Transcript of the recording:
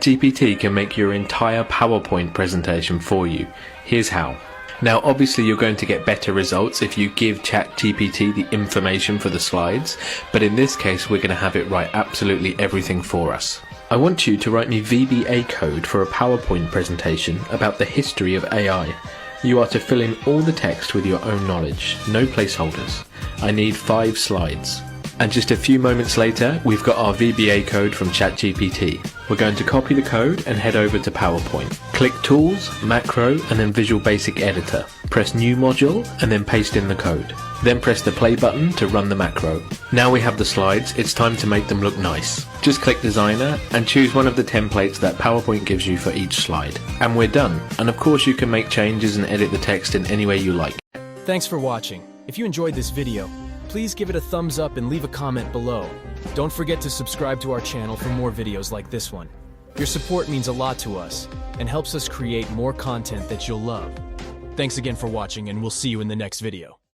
ChatGPT can make your entire PowerPoint presentation for you. Here's how. Now obviously you're going to get better results if you give ChatGPT the information for the slides, but in this case we're going to have it write absolutely everything for us. I want you to write me VBA code for a PowerPoint presentation about the history of AI. You are to fill in all the text with your own knowledge, no placeholders. I need 5 slides. And just a few moments later, we've got our VBA code from ChatGPT. We're going to copy the code and head over to PowerPoint. Click Tools, Macro, and then Visual Basic Editor. Press New Module, and then paste in the code. Then press the play button to run the macro. Now we have the slides, it's time to make them look nice. Just click Designer and choose one of the templates that PowerPoint gives you for each slide. And we're done. And of course you can make changes and edit the text in any way you like. Thanks for watching. If you enjoyed this video, please give it a thumbs up and leave a comment below. Don't forget to subscribe to our channel for more videos like this one. Your support means a lot to us and helps us create more content that you'll love. Thanks again for watching, and we'll see you in the next video.